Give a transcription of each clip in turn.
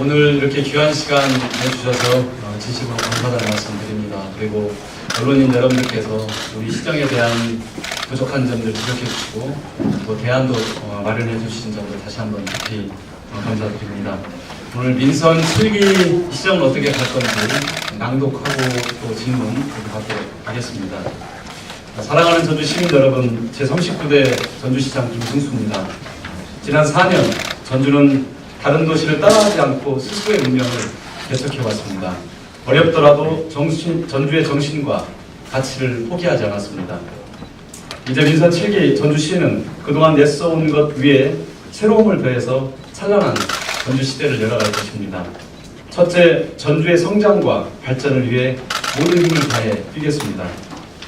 오늘 이렇게 귀한 시간 내주셔서 진심으로 감사하다는 말씀드립니다. 그리고 언론인 여러분들께서 우리 시정에 대한 부족한 점들 지적해 주시고 또 대안도 마련해 주신 점을 다시 한번 깊이 감사드립니다. 오늘 민선 7기 시정은 어떻게 갈 건지 낭독하고 또 질문 받도록 하겠습니다. 사랑하는 전주 시민 여러분, 제39대 전주시장 김승수입니다. 지난 4년 전주는 다른 도시를 따라하지 않고 스스로의 운명을 개척해왔습니다. 어렵더라도 전주의 정신과 가치를 포기하지 않았습니다. 이제 민선 7기 전주시는 그동안 내써온 것 위에 새로움을 더해서 찬란한 전주 시대를 열어갈 것입니다. 첫째, 전주의 성장과 발전을 위해 모든 힘을 다해 뛰겠습니다.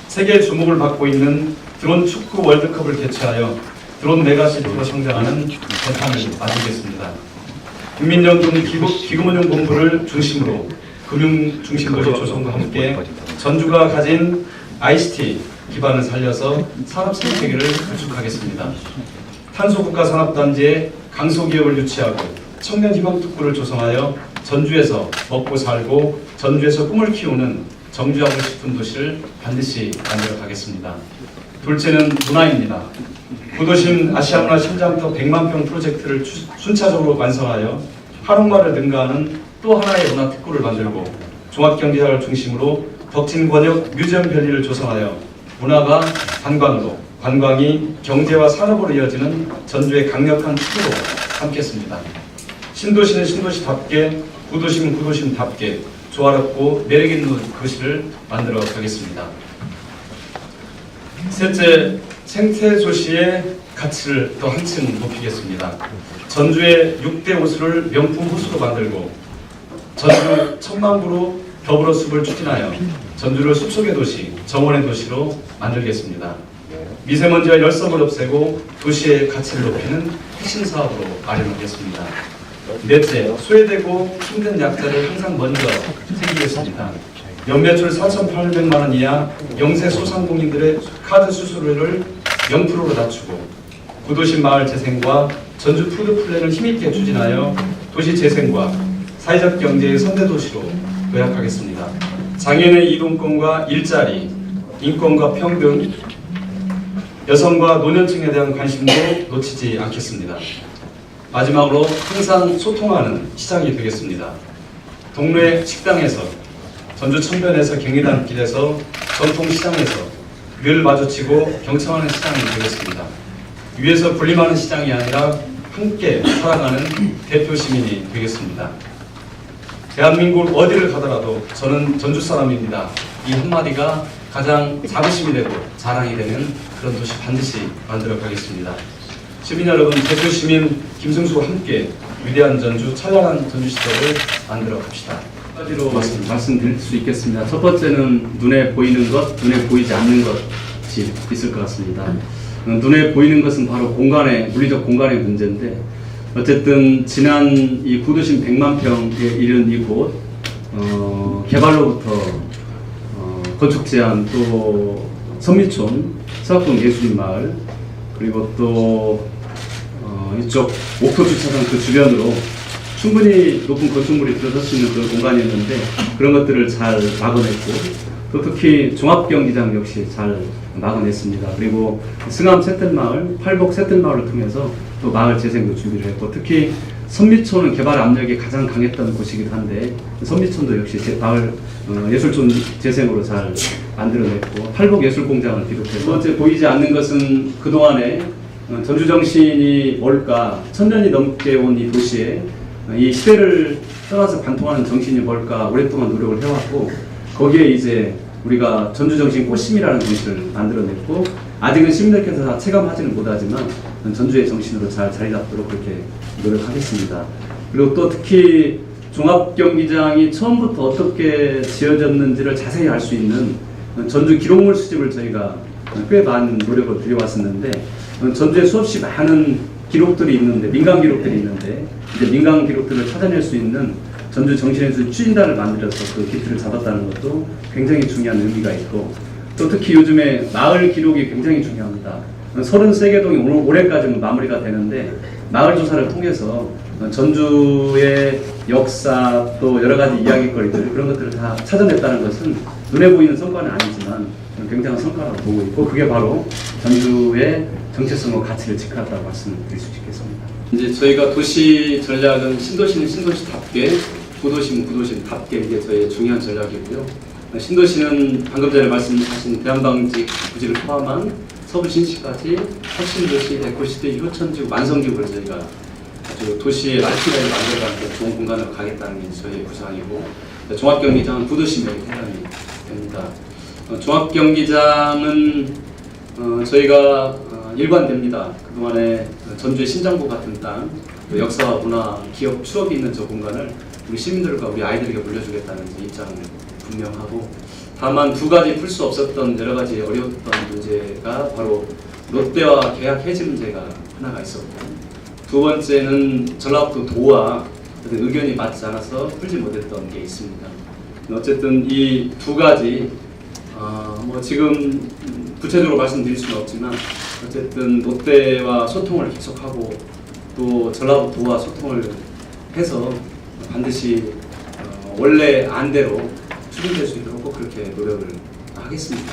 세계의 주목을 받고 있는 드론 축구 월드컵을 개최하여 드론 메가시티로 성장하는 대판을 맞이겠습니다. 국민연금 기금운용본부를 중심으로 금융중심도시 조성과 함께 전주가 가진 ICT 기반을 살려서 산업 생태계를 구축하겠습니다. 탄소국가산업단지에 강소기업을 유치하고 청년희망특구를 조성하여 전주에서 먹고 살고 전주에서 꿈을 키우는 정주하고 싶은 도시를 반드시 만들어 가겠습니다. 둘째는 문화입니다. 구도심 아시아문화 심장터 100만 평 프로젝트를 순차적으로 완성하여 한옥마을을 능가하는 또 하나의 문화특구를 만들고 종합경제사를 중심으로 덕진권역 뮤지엄밸리를 조성하여 문화가 관광으로, 관광이 경제와 산업으로 이어지는 전주의 강력한 축으로 삼겠습니다. 신도시는 신도시답게, 구도심은 구도심답게 조화롭고 매력있는 도시를 만들어 가겠습니다. 셋째, 생태도시의 가치를 또 한층 높이겠습니다. 전주의 6대 호수를 명품 호수로 만들고 전주 천만부로 더불어 숲을 추진하여 전주를 숲속의 도시, 정원의 도시로 만들겠습니다. 미세먼지와 열섬을 없애고 도시의 가치를 높이는 핵심 사업으로 마련하겠습니다. 넷째, 소외되고 힘든 약자를 항상 먼저 챙기겠습니다. 연매출 4,800만 원 이하 영세 소상공인들의 카드 수수료를 0%로 낮추고 구도심 마을 재생과 전주 푸드 플랜을 힘있게 추진하여 도시 재생과 사회적 경제의 선대도시로 도약하겠습니다. 장애인의 이동권과 일자리, 인권과 평등, 여성과 노년층에 대한 관심도 놓치지 않겠습니다. 마지막으로 항상 소통하는 시장이 되겠습니다. 동네 식당에서, 전주 천변에서 경리단 길에서, 전통시장에서 늘 마주치고 경청하는 시장이 되겠습니다. 위에서 분림하는 시장이 아니라 함께 살아가는 대표 시민이 되겠습니다. 대한민국 어디를 가더라도 저는 전주 사람입니다. 이 한마디가 가장 자부심이 되고 자랑이 되는 그런 도시 반드시 만들어 가겠습니다. 시민 여러분, 대표 시민 김승수와 함께 위대한 전주, 찬란한 전주 시대를 만들어 갑시다. 한 가지로 말씀드릴 수 있겠습니다. 첫 번째는 눈에 보이는 것, 눈에 보이지 않는 것이 있을 것 같습니다. 눈에 보이는 것은 바로 물리적 공간의 문제인데, 어쨌든 지난 이 구도심 100만 평에 이른 이곳 개발로부터 건축 제한, 또 선미촌, 서학동 예술인마을, 그리고 또 이쪽 목표 주차장 그 주변으로 충분히 높은 건축물이 들어설 수 있는 그런 공간이었는데 그런 것들을 잘 막아냈고, 또 특히 종합경기장 역시 잘 막아냈습니다. 그리고 승암 새뜰마을, 팔복 새뜰마을을 통해서 또 마을 재생도 준비를 했고, 특히 선미촌은 개발 압력이 가장 강했던 곳이기도 한데 선미촌도 역시 마을 예술촌 재생으로 잘 만들어냈고, 팔복 예술공장을 비롯해서 두 번째, 보이지 않는 것은 그동안에 전주 정신이 뭘까, 1000년이 넘게 온 이 도시에 이 시대를 떠나서 관통하는 정신이 뭘까 오랫동안 노력을 해왔고, 거기에 이제 우리가 전주 정신 꽃심이라는 도시를 만들어냈고, 아직은 시민들께서 다 체감하지는 못하지만 전주의 정신으로 잘 자리 잡도록 그렇게 노력하겠습니다. 그리고 또 특히 종합경기장이 처음부터 어떻게 지어졌는지를 자세히 알 수 있는 전주 기록물 수집을 저희가 꽤 많은 노력을 들여왔었는데, 전주에 수없이 많은 기록들이 있는데, 민간 기록들이 있는데, 이제 민간 기록들을 찾아낼 수 있는 전주 정신예술 추진단을 만들어서 그 기틀을 잡았다는 것도 굉장히 중요한 의미가 있고, 또 특히 요즘에 마을 기록이 굉장히 중요합니다. 33개 동이 올해까지는 마무리가 되는데 마을 조사를 통해서 전주의 역사 또 여러 가지 이야기거리들 그런 것들을 다 찾아냈다는 것은 눈에 보이는 성과는 아니지만 굉장한 성과라고 보고 있고 그게 바로 전주의 정체성과 가치를 지켜놨다고 말씀드릴 수 있겠습니다. 이제 저희가 도시 전략은 신도시는 신도시답게 구도시는 구도시답게 이게 저희의 중요한 전략이고요. 신도시는 방금 전에 말씀하신 대한방직 부지를 포함한 서부 신시까지 혁신도시, 에코시티, 효천지구, 만성지구를 저희가 아주 도시의 라이프라인을 만들어가는 좋은 공간으로 가겠다는 게 저희의 구상이고 종합경기장은 구도심에 해당이 됩니다. 종합경기장은 저희가 일관됩니다. 그동안에 전주의 신정부 같은 땅, 역사와 문화, 기업, 추억이 있는 저 공간을 우리 시민들과 우리 아이들에게 물려주겠다는 입장을 분명하고 다만 두 가지 풀 수 없었던 여러 가지 어려웠던 문제가 바로 롯데와 계약 해지 문제가 하나가 있었고 두 번째는 전라북도 도와 의견이 맞지 않아서 풀지 못했던 게 있습니다. 어쨌든 이 두 가지 뭐 지금 구체적으로 말씀드릴 수는 없지만 어쨌든 롯데와 소통을 계속하고 또 전라북도와 소통을 해서 반드시 원래 안대로 추진될 수 있도록 꼭 그렇게 노력을 하겠습니다.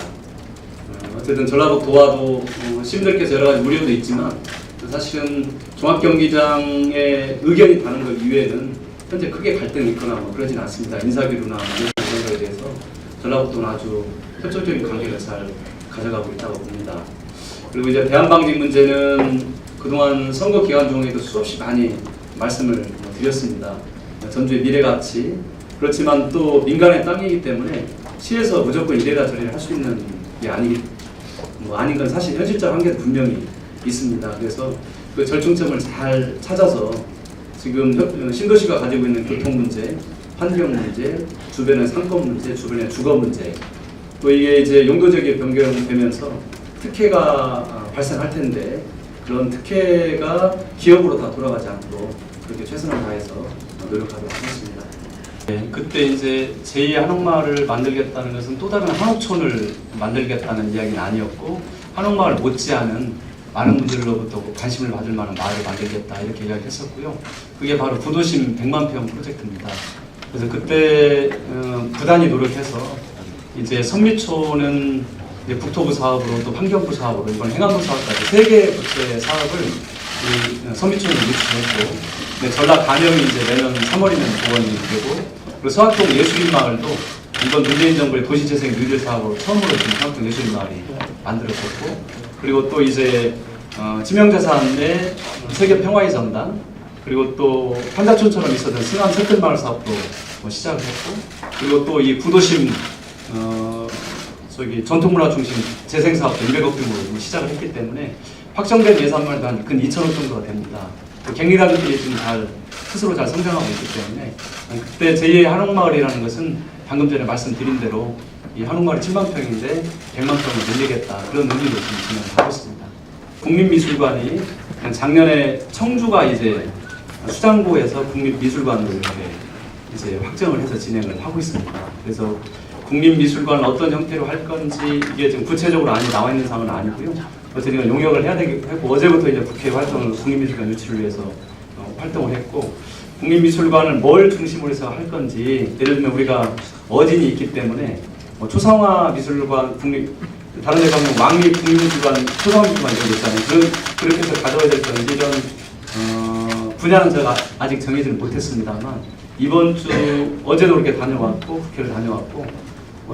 어쨌든 전라북도와도 시민들께서 여러 가지 우려도 있지만 사실은 종합경기장의 의견이 다른 것 이외에는 현재 크게 갈등이 있거나 뭐 그러진 않습니다. 인사기류나 이런 거에 대해서 전라북도는 아주 협조적인 관계를 잘 가져가고 있다고 봅니다. 그리고 이제 대한방직 문제는 그동안 선거 기간 중에도 수없이 많이 말씀을 드렸습니다. 전주의 미래가치 그렇지만 또 민간의 땅이기 때문에 시에서 무조건 이래라 저래라 할 수 있는 게 아닌 건 사실 현실적 한계도 분명히 있습니다. 그래서 그 절충점을 잘 찾아서 지금 신도시가 가지고 있는 교통 문제, 환경 문제, 주변의 상권 문제, 주변의 주거 문제, 또 이게 이제 용도적이 변경되면서 특혜가 발생할 텐데 그런 특혜가 기업으로 다 돌아가지 않도록 그렇게 최선을 다해서 노력하도록 하겠습니다. 네, 그때 이제 제2의 한옥마을을 만들겠다는 것은 또 다른 한옥촌을 만들겠다는 이야기는 아니었고 한옥마을 못지않은 많은 분들로부터 관심을 받을 만한 마을을 만들겠다 이렇게 이야기했었고요. 그게 바로 구도심 100만 평 프로젝트입니다. 그래서 그때 부단히 노력해서 이제 선미촌은 이제 국토부 사업으로 또 환경부 사업으로 이번 행안부 사업까지 3개의 부처의 사업을 이 선미촌에 유치했고 전라 간영이 이제 내년 3월이면 복원이 되고 그리고 서학동 예술인마을도 이번 문재인 정부의 도시재생 뉴딜 사업으로 처음으로 지금 서학동 예술인마을이 만들어졌고 그리고 또 이제 지명자산의 세계평화의 전당 그리고 또 판자촌처럼 있었던 승암 샘플마을 사업도 시작을 했고 그리고 또 이 구도심 전통문화 중심 재생 사업도 200억 규모로 시작을 했기 때문에 확정된 예산만 한 근 2천억 정도가 됩니다. 갱리단들이 지금 스스로 잘 성장하고 있기 때문에 그때 제2의 한옥마을이라는 것은 방금 전에 말씀드린 대로 이 한옥마을이 7만 평인데 100만 평을 늘리겠다 그런 의미로 지금 진행하고 있습니다. 국립미술관이 작년에 청주가 이제 수장고에서 국립미술관으로 이렇게 이제 확정을 해서 진행을 하고 있습니다. 그래서 국립미술관을 어떤 형태로 할 건지 이게 지금 구체적으로 나와 있는 사항은 아니고요. 어쨌든 용역을 해야 되고 어제부터 이제 국회 활동을 국립미술관 유치를 위해서 활동을 했고 국립미술관을 뭘 중심으로 해서 할 건지 예를 들면 우리가 어진이 있기 때문에 초상화 미술관 다른 데 가면 왕립 국립미술관 초상화 미술관 이런 게 있잖아요. 그렇게 해서 가져와야 될 건지 이런 분야는 제가 아직 정해지는 못했습니다만 이번 주 어제도 이렇게 다녀왔고 국회를 다녀왔고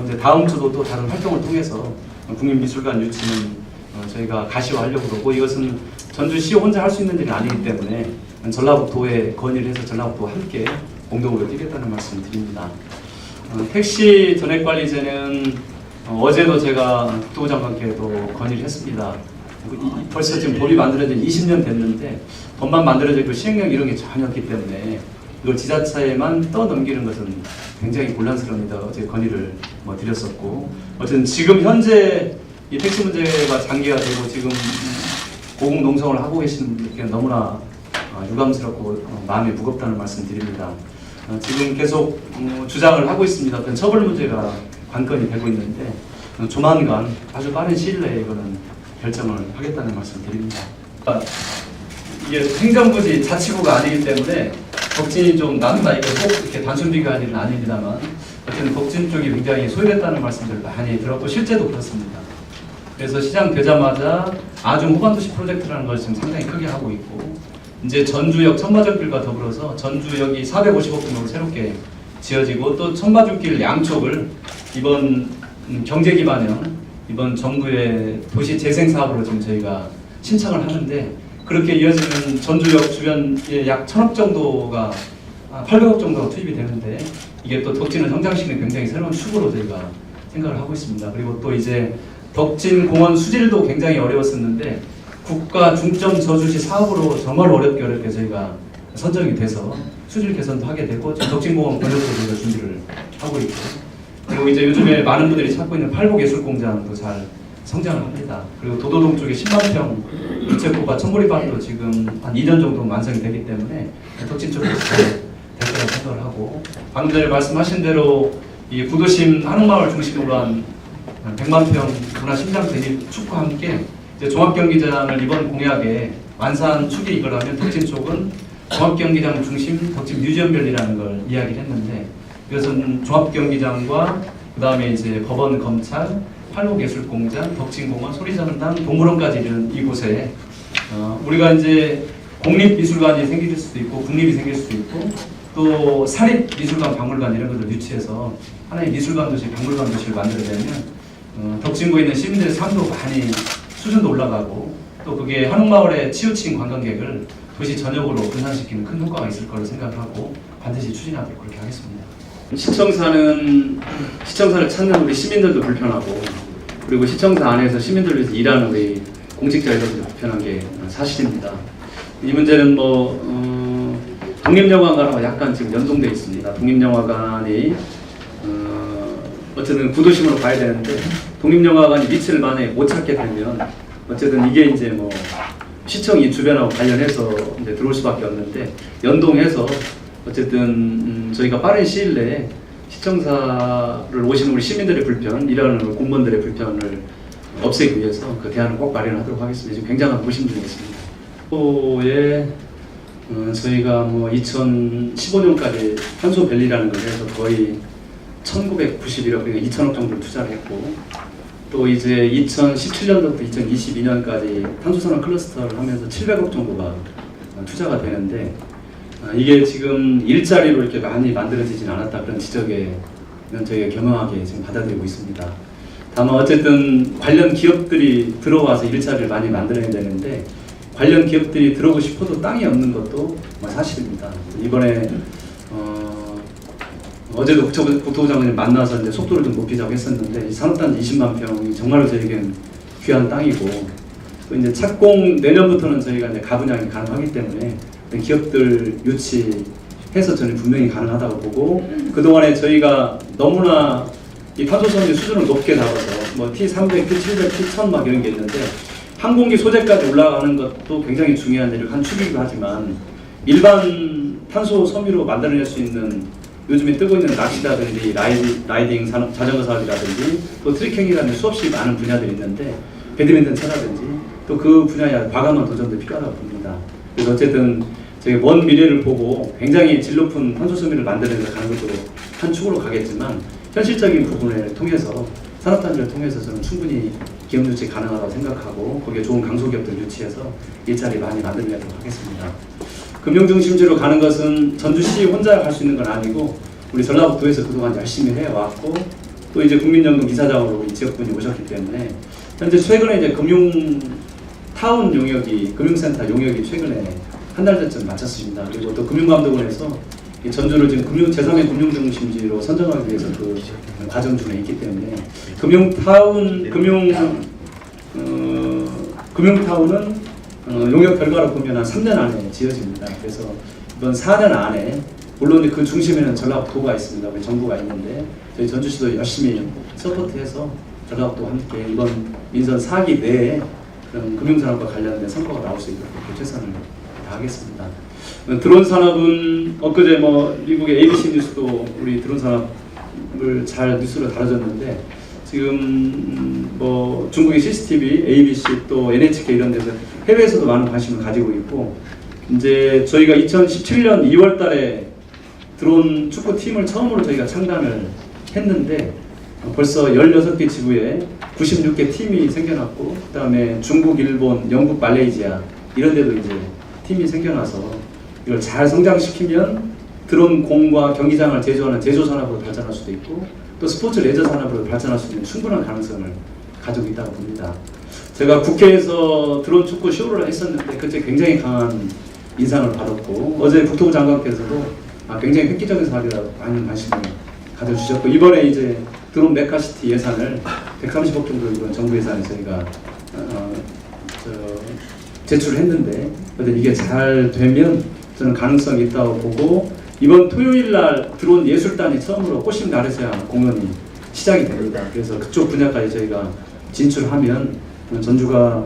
이제 다음 주도 또 다른 활동을 통해서 국립미술관 유치는 저희가 가시화하려고 그러고 이것은 전주시 혼자 할 수 있는 일이 아니기 때문에 전라북도에 건의를 해서 전라북도와 함께 공동으로 뛰겠다는 말씀 드립니다. 택시 전액관리제는 어제도 제가 국토부 장관께도 건의를 했습니다. 벌써 지금 법이 만들어진 20년 됐는데 법만 만들어지고 시행령 이런 게 전혀 없기 때문에 이걸 지자체에만 떠넘기는 것은 굉장히 곤란스럽니다. 어제 건의를 드렸었고 어쨌든 지금 현재 이 택시 문제가 장기가 되고 지금 고공농성을 하고 계시는 분들께 너무나 유감스럽고 마음이 무겁다는 말씀 드립니다. 지금 계속 주장을 하고 있습니다. 어떤 처벌 문제가 관건이 되고 있는데 조만간 아주 빠른 시일 내에 이거는 결정을 하겠다는 말씀 드립니다. 이게 행정부지 자치구가 아니기 때문에 덕진이 좀 나눈다 이거 꼭 이렇게 단순 비교할 일은 아닙니다만 어쨌든 덕진 쪽이 굉장히 소외됐다는 말씀들 많이 들었고 실제도 그렇습니다. 그래서 시장 되자마자 아주 후반도시 프로젝트라는 걸 지금 상당히 크게 하고 있고 이제 전주역 천마정길과 더불어서 전주역이 450억 정도로 새롭게 지어지고 또 천마중길 양쪽을 이번 경제 기반형 이번 정부의 도시 재생 사업으로 지금 저희가 신청을 하는데 그렇게 이어지는 전주역 주변에 약 1,000억 정도가 800억 정도가 투입이 되는데 이게 또 덕진을 성장시키는 굉장히 새로운 축으로 저희가 생각을 하고 있습니다. 그리고 또 이제 덕진 공원 수질도 굉장히 어려웠었는데 국가 중점 저주시 사업으로 정말 어렵게 저희가 선정이 돼서 수질 개선도 하게 되고 덕진공원 건설도 저희가 준비를 하고 있고 그리고 이제 요즘에 많은 분들이 찾고 있는 팔복예술공장도 잘 성장을 합니다. 그리고 도도동 쪽에 10만 평 유채꽃과 천보리밭도 지금 한 2년 정도 완성이 되기 때문에 덕진 쪽으로 잘 될 거라고 생각을 하고 방금 전에 말씀하신 대로 이 구도심 한옥마을 중심으로 한 100만 평 문화 심장 대립 축과 함께 이제 종합경기장을 이번 공약에 완산 축에 이거라면 덕진 쪽은 종합경기장 중심 덕진 뮤지엄별이라는 걸 이야기를 했는데 이것은 종합경기장과 그 다음에 이제 법원, 검찰, 팔목예술공장, 덕진공원, 소리전당, 동물원까지 이르는 이곳에 우리가 이제 공립미술관이 생길 수도 있고 국립이 생길 수도 있고 또 사립미술관, 박물관 이런 것들 유치해서 하나의 미술관 도시, 박물관 도시를 만들어내면 덕진구에 있는 시민들의 삶도 많이 수준도 올라가고 또 그게 한옥마을에 치우친 관광객을 도시 전역으로 분산시키는 큰 효과가 있을 거로 생각하고 반드시 추진하도록 그렇게 하겠습니다. 시청사를 찾는 우리 시민들도 불편하고 그리고 시청사 안에서 시민들을 위해서 일하는 우리 공직자들도 불편한 게 사실입니다. 이 문제는 독립영화관하고 약간 지금 연동되어 있습니다. 독립영화관이 어쨌든 구도심으로 가야 되는데 독립영화관이 위치를 만약에 못 찾게 되면 어쨌든 이게 이제 시청 이 주변하고 관련해서 이제 들어올 수밖에 없는데 연동해서 어쨌든 저희가 빠른 시일 내에 시청사를 오시는 우리 시민들의 불편, 일하는 공무원들의 불편을 없애기 위해서 그 대안을 꼭 마련하도록 하겠습니다. 지금 굉장한 고심 중에 있습니다. 에 저희가 2015년까지 탄소밸리라는 걸 해서 거의 1991억, 그러니까 2천억 정도를 투자를 했고 또 이제 2017년부터 2022년까지 탄소산업 클러스터를 하면서 700억 정도가 투자가 되는데 이게 지금 일자리로 이렇게 많이 만들어지진 않았다 그런 지적에 저희가 겸허하게 지금 받아들이고 있습니다. 다만 어쨌든 관련 기업들이 들어와서 일자리를 많이 만들어야 되는데 관련 기업들이 들어오고 싶어도 땅이 없는 것도 사실입니다. 이번에 어제도 국토부 장관님 만나서 이제 속도를 좀 높이자고 했었는데 산업단지 20만 평이 정말로 저에겐 귀한 땅이고 또 이제 착공 내년부터는 저희가 이제 가분양이 가능하기 때문에 기업들 유치해서 저는 분명히 가능하다고 보고 그동안에 저희가 너무나 이 탄소섬유 수준을 높게 잡아서 T300, T700, T1000 막 이런 게 있는데 항공기 소재까지 올라가는 것도 굉장히 중요한 일을 한 축이기도 하지만 일반 탄소 섬유로 만들어낼 수 있는 요즘에 뜨고 있는 낚시라든지 라이딩 산업, 자전거 사업이라든지 또 트레킹이라는 수없이 많은 분야들이 있는데 배드민턴 차라든지 또 그 분야에 과감한 도전도 필요하다고 봅니다. 그래서 어쨌든 저희 먼 미래를 보고 굉장히 질 높은 탄소 섬유를 만들어내서 가는 것도 한 축으로 가겠지만 현실적인 부분을 통해서 산업단지를 통해서 저는 충분히 기업 유치 가능하다고 생각하고 거기에 좋은 강소기업들 유치해서 일자리 많이 만들려고 하겠습니다. 금융중심지로 가는 것은 전주시 혼자 갈 수 있는 건 아니고 우리 전라북도에서 그동안 열심히 해왔고 또 이제 국민연금 이사장으로 우리 지역분이 오셨기 때문에 현재 최근에 이제 금융타운 용역이 금융센터 용역이 최근에 한 달 전쯤 마쳤습니다. 그리고 또 금융감독원에서 전주를 지금 제3의 금융중심지로 선정하기 위해서 그 과정 중에 있기 때문에 금융타운은 용역 결과로 보면 한 3년 안에 지어집니다. 그래서 이번 4년 안에 물론 그 중심에는 전라북도가 있습니다. 우리 정부가 있는데 저희 전주시도 열심히 서포트해서 전라북도와 함께 이번 민선 4기 내에 그런 금융산업과 관련된 성과가 나올 수 있도록 최선을 다하겠습니다. 드론 산업은 엊그제 미국의 ABC 뉴스도 우리 드론 산업을 잘 뉴스로 다뤄졌는데 지금 뭐 중국의 CCTV, ABC 또 NHK 이런 데서 해외에서도 많은 관심을 가지고 있고 이제 저희가 2017년 2월달에 드론 축구 팀을 처음으로 저희가 창단을 했는데 벌써 16개 지구에 96개 팀이 생겨났고 그다음에 중국, 일본, 영국, 말레이시아 이런 데도 이제 팀이 생겨나서 이걸 잘 성장시키면 드론 공과 경기장을 제조하는 제조 산업으로 발전할 수도 있고 또 스포츠 레저 산업으로 발전할 수 있는 충분한 가능성을 가지고 있다고 봅니다. 제가 국회에서 드론 축구 쇼를 했었는데 그때 굉장히 강한 인상을 받았고 어제 국토부 장관께서도 굉장히 획기적인 사업이라고 많은 관심을 가져주셨고 이번에 이제 드론 메카시티 예산을 130억 정도 이번 정부 예산에 저희가 제출을 했는데 이게 잘 되면 저는 가능성이 있다고 보고 이번 토요일 날 드론 예술단이 처음으로 꽃심 나르시아 공연이 시작이 됩니다. 그래서 그쪽 분야까지 저희가 진출하면 전주가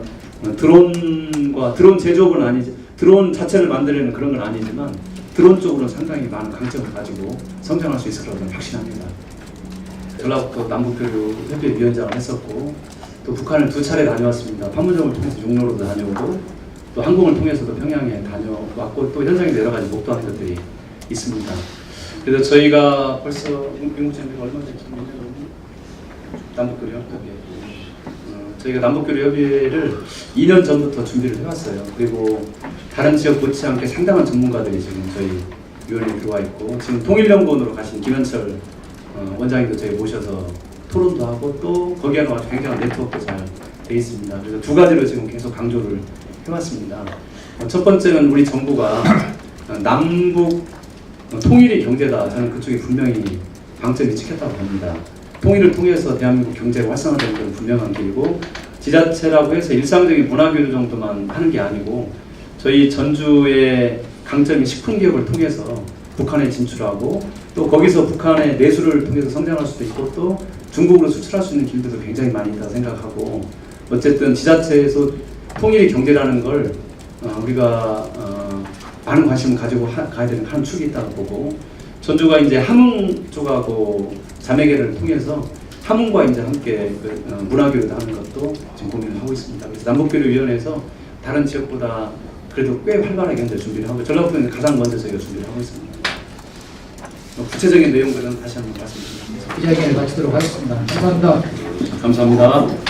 드론과 드론 제조업은 아니지 드론 자체를 만들려는 그런 건 아니지만 드론 쪽으로는 상당히 많은 강점을 가지고 성장할 수 있을 거라고 저는 확신합니다. 전라북도 남북교류협의회 위원장을 했었고 또 북한을 2차례 다녀왔습니다. 판문점을 통해서 용로로도 다녀오고 또 항공을 통해서도 평양에 다녀왔고 또 현장에 여러 가지 목도하는 것들이 있습니다. 그래서 저희가 벌써 민국전비가 얼마 됐죠? 남북교류협의회 저희가 남북교류협의회를 2년 전부터 준비를 해왔어요. 그리고 다른 지역 못지않게 상당한 전문가들이 지금 저희 위원회에 들어와 있고 지금 통일연구원으로 가신 김현철 원장님도 저희 모셔서 토론도 하고 또 거기에는 아주 굉장한 네트워크도 잘 돼 있습니다. 그래서 두 가지로 지금 계속 강조를 해왔습니다. 첫 번째는 우리 정부가 남북 통일이 경제다. 저는 그쪽이 분명히 방점이 찍혔다고 봅니다. 통일을 통해서 대한민국 경제가 활성화되는 건 분명한 길이고 지자체라고 해서 일상적인 문화교류 정도만 하는 게 아니고 저희 전주의 강점인 식품기업을 통해서 북한에 진출하고 또 거기서 북한의 내수를 통해서 성장할 수도 있고 또 중국으로 수출할 수 있는 길들도 굉장히 많이 있다고 생각하고 어쨌든 지자체에서 통일의 경제라는 걸 우리가 많은 관심을 가지고 가야 되는 한 축이 있다고 보고 전주가 이제 함흥 쪽하고 자매계를 통해서 함흥과 이제 함께 문화교류도 하는 것도 지금 고민을 하고 있습니다. 그래서 남북교류위원회에서 다른 지역보다 그래도 꽤 활발하게 현재 준비를 하고 전라북도는 가장 먼저 저희가 준비를 하고 있습니다. 구체적인 내용들은 다시 한번 말씀드리겠습니다. 기자회견을 마치도록 하겠습니다. 감사합니다. 감사합니다.